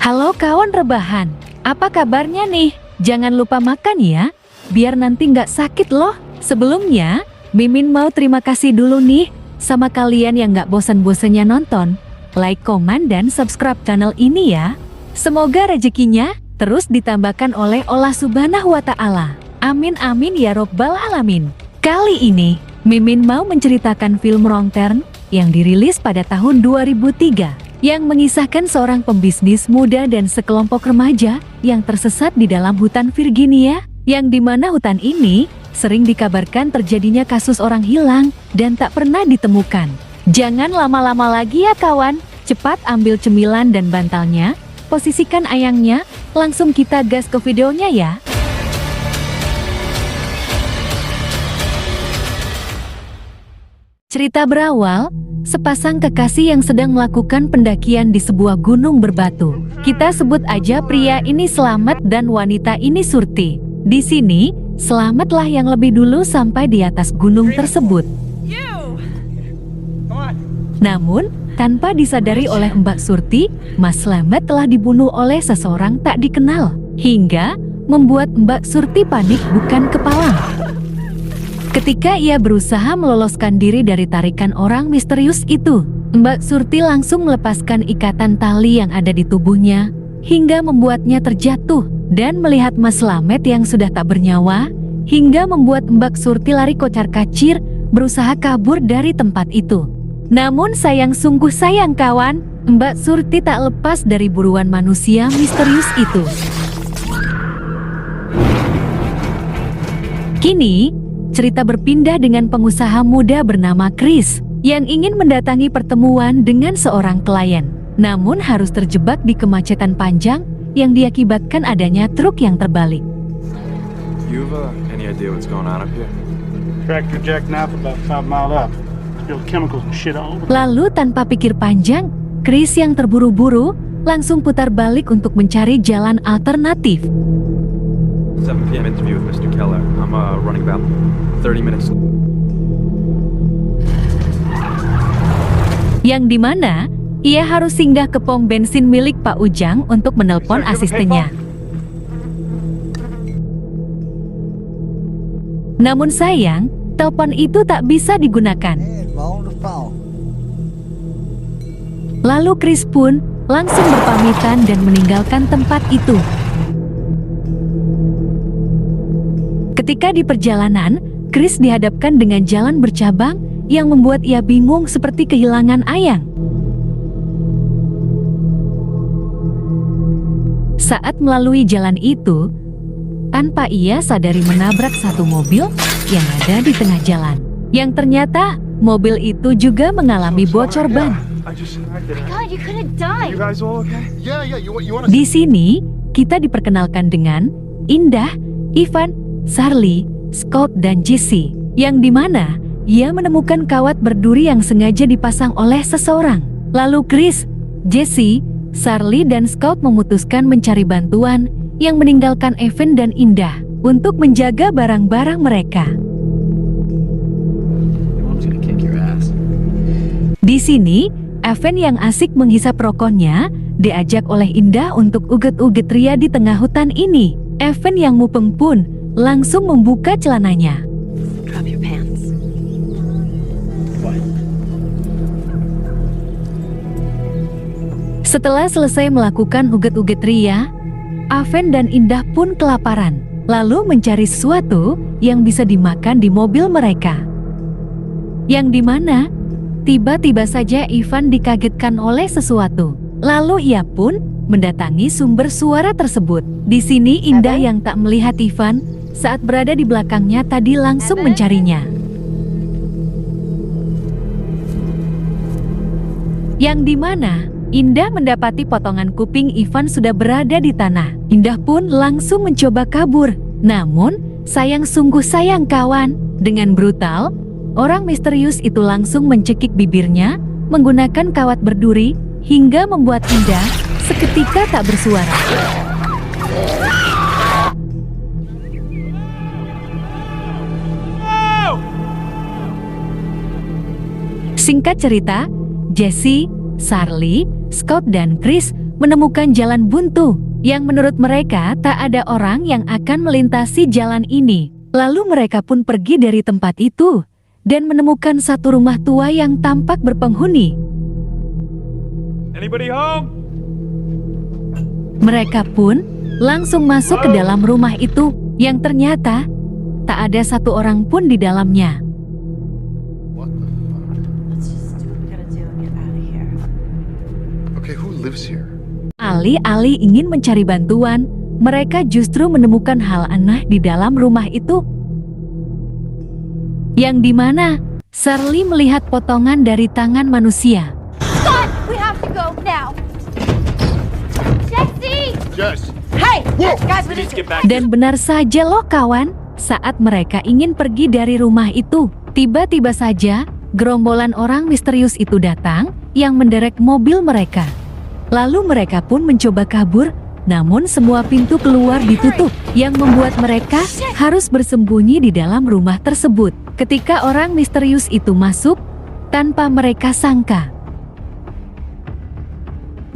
Halo kawan rebahan, apa kabarnya nih? Jangan lupa makan ya, biar nanti nggak sakit loh. Sebelumnya, Mimin mau terima kasih dulu nih sama kalian yang nggak bosan-bosannya nonton. Like, komen, dan subscribe channel ini ya. Semoga rezekinya terus ditambahkan oleh Allah Subhanahu wa Ta'ala. Amin amin ya robbal alamin. Kali ini, Mimin mau menceritakan film Wrong Turn yang dirilis pada tahun 2003. Yang mengisahkan seorang pembisnis muda dan sekelompok remaja yang tersesat di dalam hutan Virginia, yang dimana hutan ini sering dikabarkan terjadinya kasus orang hilang dan tak pernah ditemukan. Jangan lama-lama lagi ya kawan, cepat ambil cemilan dan bantalnya, posisikan ayangnya, langsung kita gas ke videonya ya. Cerita berawal, sepasang kekasih yang sedang melakukan pendakian di sebuah gunung berbatu. Kita sebut aja pria ini Selamat dan wanita ini Surti. Di sini, Selamatlah yang lebih dulu sampai di atas gunung tersebut. Namun, tanpa disadari oleh Mbak Surti, Mas Selamat telah dibunuh oleh seseorang tak dikenal, hingga membuat Mbak Surti panik bukan kepalang. Ketika ia berusaha meloloskan diri dari tarikan orang misterius itu, Mbak Surti langsung melepaskan ikatan tali yang ada di tubuhnya, hingga membuatnya terjatuh, dan melihat Mas Slamet yang sudah tak bernyawa, hingga membuat Mbak Surti lari kocar-kacir, berusaha kabur dari tempat itu. Namun sungguh sayang kawan, Mbak Surti tak lepas dari buruan manusia misterius itu. Kini, cerita berpindah dengan pengusaha muda bernama Chris yang ingin mendatangi pertemuan dengan seorang klien, namun harus terjebak di kemacetan panjang yang diakibatkan adanya truk yang terbalik. You've any idea what's going on up here? Tractor jackknife about 5 miles up. Spilled chemicals and shit all over. Lalu tanpa pikir panjang, Chris yang terburu-buru langsung putar balik untuk mencari jalan alternatif. 7 p.m. interview with Mr. Keller. I'm running about 30 minutes. Yang dimana ia harus singgah ke pom bensin milik Pak Ujang untuk menelpon asistennya. Namun sayang, telepon itu tak bisa digunakan. Lalu Chris pun langsung berpamitan dan meninggalkan tempat itu. Ketika di perjalanan, Chris dihadapkan dengan jalan bercabang yang membuat ia bingung seperti kehilangan ayang. Saat melalui jalan itu, tanpa ia sadari menabrak satu mobil yang ada di tengah jalan. Yang ternyata, mobil itu juga mengalami bocor ban. Di sini, kita diperkenalkan dengan Indah, Ivan, Charlie, Scott, dan Jesse, yang dimana ia menemukan kawat berduri yang sengaja dipasang oleh seseorang. Lalu Chris, Jesse, Charlie, dan Scott memutuskan mencari bantuan yang meninggalkan Evan dan Indah untuk menjaga barang-barang mereka. Di sini, Evan yang asik menghisap rokoknya diajak oleh Indah untuk uget-uget ria di tengah hutan ini. Evan yang mupeng pun langsung membuka celananya. Setelah selesai melakukan uget-uget ria, Evan dan Indah pun kelaparan, lalu mencari sesuatu yang bisa dimakan di mobil mereka. Yang dimana, tiba-tiba saja Ivan dikagetkan oleh sesuatu. Lalu ia pun mendatangi sumber suara tersebut. Di sini Indah yang tak melihat Ivan saat berada di belakangnya tadi langsung mencarinya. Yang dimana Indah mendapati potongan kuping Ivan sudah berada di tanah. Indah pun langsung mencoba kabur. Namun, sungguh sayang kawan. Dengan brutal, orang misterius itu langsung mencekik bibirnya menggunakan kawat berduri hingga membuat Indah seketika tak bersuara. Singkat cerita, Jesse, Charlie, Scott, dan Chris menemukan jalan buntu yang menurut mereka tak ada orang yang akan melintasi jalan ini. Lalu mereka pun pergi dari tempat itu dan menemukan satu rumah tua yang tampak berpenghuni. Anybody home? Mereka pun langsung masuk ke dalam rumah itu yang ternyata tak ada satu orang pun di dalamnya. Let's just do what we gotta do and get out of here. Okay, who lives here? Alih-alih ingin mencari bantuan, mereka justru menemukan hal aneh di dalam rumah itu. Yang dimana Shirley melihat potongan dari tangan manusia. Scott, we have to go now. Jesse! Jess! Hey! Whoa! Guys, we need to get back. Dan benar saja loh kawan, saat mereka ingin pergi dari rumah itu, tiba-tiba saja gerombolan orang misterius itu datang yang menderek mobil mereka. Lalu mereka pun mencoba kabur, namun semua pintu keluar ditutup, yang membuat mereka harus bersembunyi di dalam rumah tersebut. Ketika orang misterius itu masuk, tanpa mereka sangka,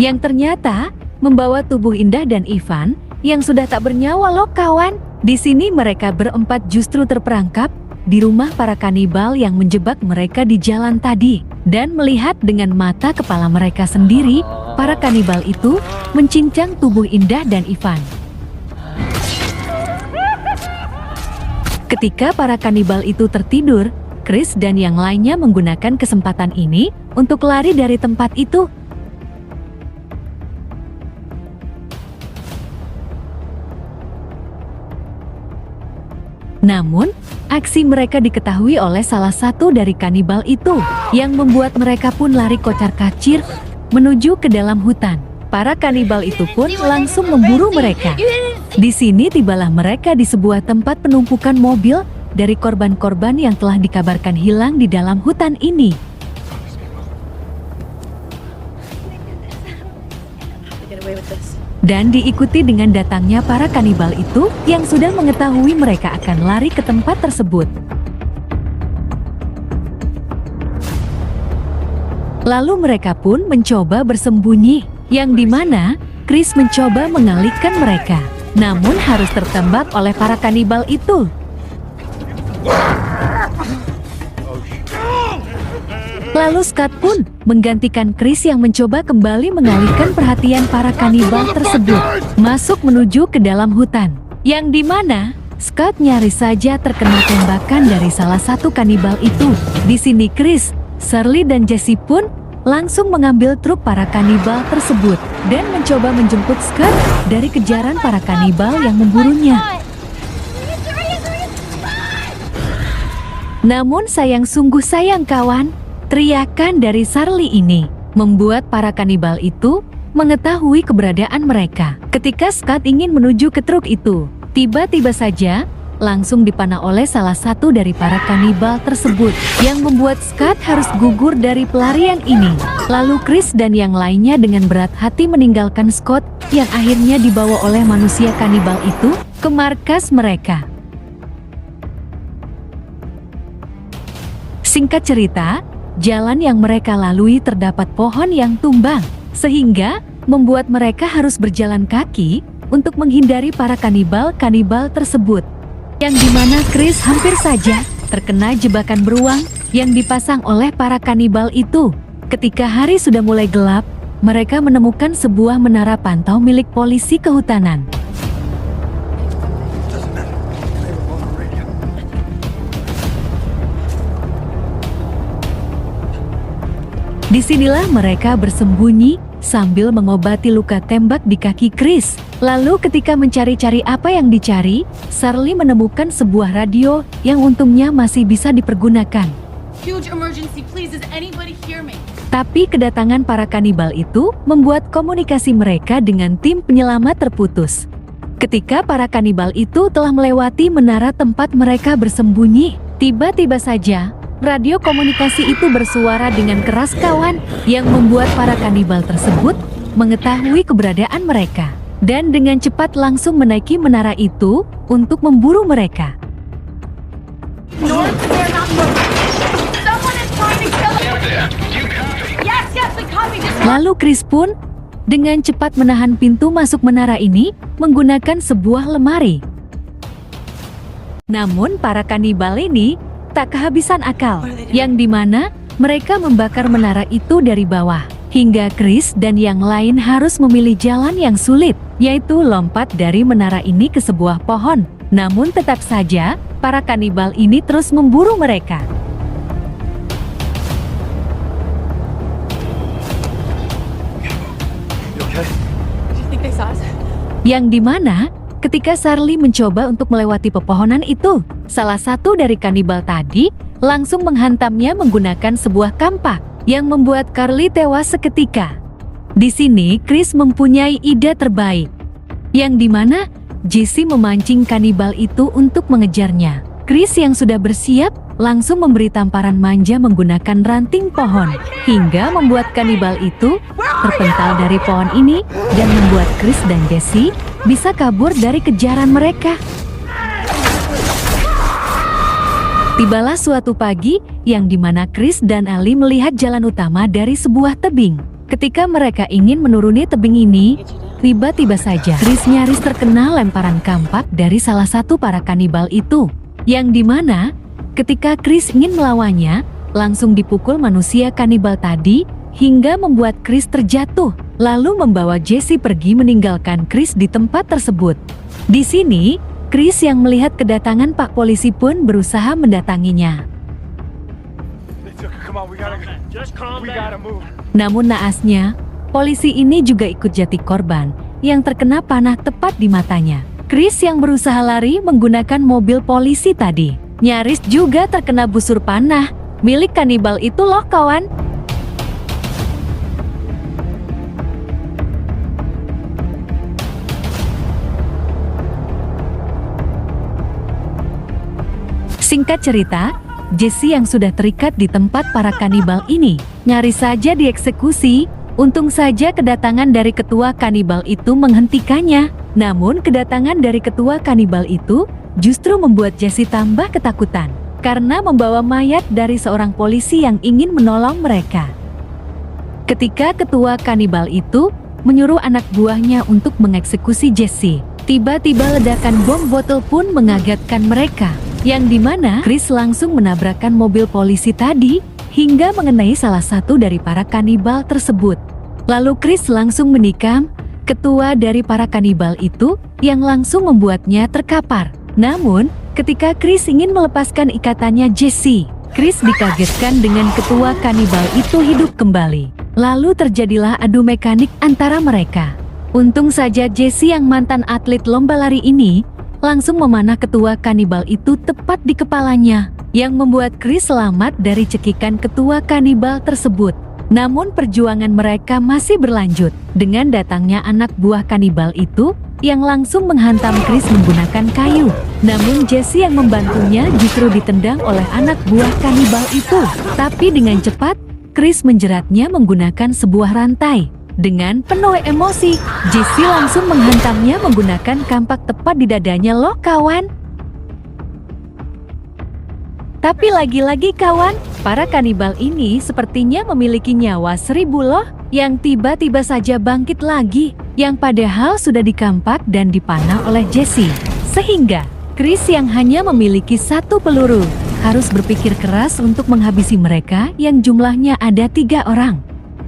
yang ternyata membawa tubuh Indah dan Ivan yang sudah tak bernyawa loh kawan. Di sini mereka berempat justru terperangkap di rumah para kanibal yang menjebak mereka di jalan tadi. Dan melihat dengan mata kepala mereka sendiri, para kanibal itu mencincang tubuh Indah dan Ivan. Ketika para kanibal itu tertidur, Chris dan yang lainnya menggunakan kesempatan ini untuk lari dari tempat itu. Namun, aksi mereka diketahui oleh salah satu dari kanibal itu, yang membuat mereka pun lari kocar-kacir menuju ke dalam hutan. Para kanibal itu pun langsung memburu mereka. Di sini tibalah mereka di sebuah tempat penumpukan mobil dari korban-korban yang telah dikabarkan hilang di dalam hutan ini. Get away with this. Dan diikuti dengan datangnya para kanibal itu yang sudah mengetahui mereka akan lari ke tempat tersebut. Lalu mereka pun mencoba bersembunyi, yang dimana Chris mencoba mengalihkan mereka, namun harus tertembak oleh para kanibal itu. Lalu Scott pun menggantikan Chris yang mencoba kembali mengalihkan perhatian para kanibal tersebut, masuk menuju ke dalam hutan, yang dimana Scott nyaris saja terkena tembakan dari salah satu kanibal itu. Di sini Chris, Shirley dan Jesse pun langsung mengambil truk para kanibal tersebut dan mencoba menjemput Scott dari kejaran para kanibal yang memburunya. Namun sungguh sayang kawan, teriakan dari Shirley ini membuat para kanibal itu mengetahui keberadaan mereka. Ketika Scott ingin menuju ke truk itu, tiba-tiba saja langsung dipanah oleh salah satu dari para kanibal tersebut, yang membuat Scott harus gugur dari pelarian ini. Lalu Chris dan yang lainnya dengan berat hati meninggalkan Scott yang akhirnya dibawa oleh manusia kanibal itu ke markas mereka. Singkat cerita, jalan yang mereka lalui terdapat pohon yang tumbang, sehingga membuat mereka harus berjalan kaki untuk menghindari para kanibal-kanibal tersebut. Yang dimana Chris hampir saja terkena jebakan beruang yang dipasang oleh para kanibal itu. Ketika hari sudah mulai gelap, mereka menemukan sebuah menara pantau milik polisi kehutanan. Disinilah mereka bersembunyi sambil mengobati luka tembak di kaki Chris. Lalu ketika mencari-cari apa yang dicari, Shirley menemukan sebuah radio yang untungnya masih bisa dipergunakan. Huge emergency, please, does anybody hear me? Tapi kedatangan para kanibal itu membuat komunikasi mereka dengan tim penyelamat terputus. Ketika para kanibal itu telah melewati menara tempat mereka bersembunyi, tiba-tiba saja radio komunikasi itu bersuara dengan keras kawan, yang membuat para kanibal tersebut mengetahui keberadaan mereka dan dengan cepat langsung menaiki menara itu untuk memburu mereka. North, they're not moving. Someone is trying to kill us. Yes, we copy. Just Lalu Chris pun dengan cepat menahan pintu masuk menara ini menggunakan sebuah lemari. Namun para kanibal ini tak kehabisan akal, yang dimana mereka membakar menara itu dari bawah. Hingga Chris dan yang lain harus memilih jalan yang sulit, yaitu lompat dari menara ini ke sebuah pohon. Namun tetap saja, para kanibal ini terus memburu mereka. You okay? Do you think they saw us? Yang dimana ketika Charlie mencoba untuk melewati pepohonan itu, salah satu dari kanibal tadi langsung menghantamnya menggunakan sebuah kampak yang membuat Carly tewas seketika. Di sini Chris mempunyai ide terbaik, yang dimana Jesse memancing kanibal itu untuk mengejarnya. Chris yang sudah bersiap langsung memberi tamparan manja menggunakan ranting pohon, hingga membuat kanibal itu terpental dari pohon ini dan membuat Chris dan Jesse bisa kabur dari kejaran mereka. Tibalah suatu pagi yang dimana Chris dan Ali melihat jalan utama dari sebuah tebing. Ketika mereka ingin menuruni tebing ini, tiba-tiba saja Chris nyaris terkena lemparan kampak dari salah satu para kanibal itu. Yang dimana ketika Chris ingin melawannya, langsung dipukul manusia kanibal tadi hingga membuat Chris terjatuh, lalu membawa Jesse pergi meninggalkan Chris di tempat tersebut. Di sini, Chris yang melihat kedatangan Pak Polisi pun berusaha mendatanginya. Namun naasnya, polisi ini juga ikut jatuh korban yang terkena panah tepat di matanya. Chris yang berusaha lari menggunakan mobil polisi tadi, nyaris juga terkena busur panah milik kanibal itu loh kawan. Singkat cerita, Jesse yang sudah terikat di tempat para kanibal ini nyaris saja dieksekusi. Untung saja kedatangan dari ketua kanibal itu menghentikannya. Namun kedatangan dari ketua kanibal itu justru membuat Jesse tambah ketakutan karena membawa mayat dari seorang polisi yang ingin menolong mereka. Ketika ketua kanibal itu menyuruh anak buahnya untuk mengeksekusi Jesse, tiba-tiba ledakan bom botol pun mengagetkan mereka. Yang dimana Chris langsung menabrakkan mobil polisi tadi hingga mengenai salah satu dari para kanibal tersebut. Lalu Chris langsung menikam ketua dari para kanibal itu yang langsung membuatnya terkapar. Namun ketika Chris ingin melepaskan ikatannya Jesse, Chris dikagetkan dengan ketua kanibal itu hidup kembali. Lalu terjadilah adu mekanik antara mereka. Untung saja Jesse yang mantan atlet lomba lari ini langsung memanah ketua kanibal itu tepat di kepalanya, yang membuat Chris selamat dari cekikan ketua kanibal tersebut. Namun perjuangan mereka masih berlanjut dengan datangnya anak buah kanibal itu yang langsung menghantam Chris menggunakan kayu. Namun Jesse yang membantunya justru ditendang oleh anak buah kanibal itu. Tapi dengan cepat, Chris menjeratnya menggunakan sebuah rantai. Dengan penuh emosi, Jesse langsung menghantamnya menggunakan kampak tepat di dadanya loh kawan. Tapi lagi-lagi kawan, para kanibal ini sepertinya memiliki nyawa 1000 loh, yang tiba-tiba saja bangkit lagi, yang padahal sudah dikampak dan dipanah oleh Jesse. Sehingga, Chris yang hanya memiliki 1 peluru, harus berpikir keras untuk menghabisi mereka yang jumlahnya ada 3 orang.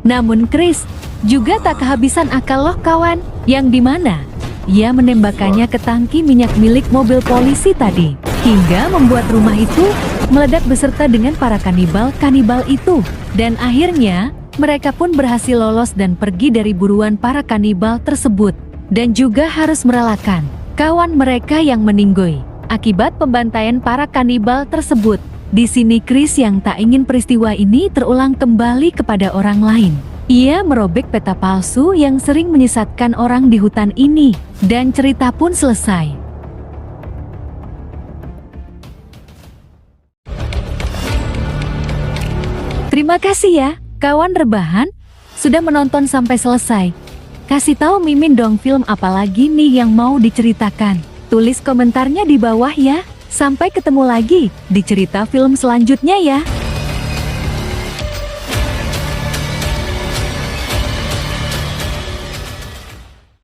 Namun Chris juga tak kehabisan akal loh kawan, yang dimana ia menembakkannya ke tangki minyak milik mobil polisi tadi, hingga membuat rumah itu meledak beserta dengan para kanibal itu. Dan akhirnya mereka pun berhasil lolos dan pergi dari buruan para kanibal tersebut, dan juga harus merelakan kawan mereka yang meninggoy akibat pembantaian para kanibal tersebut. Di sini Chris yang tak ingin peristiwa ini terulang kembali kepada orang lain. Ia merobek peta palsu yang sering menyesatkan orang di hutan ini, dan cerita pun selesai. Terima kasih ya, kawan rebahan, sudah menonton sampai selesai. Kasih tahu Mimin dong film apa lagi nih yang mau diceritakan. Tulis komentarnya di bawah ya. Sampai ketemu lagi di cerita film selanjutnya ya.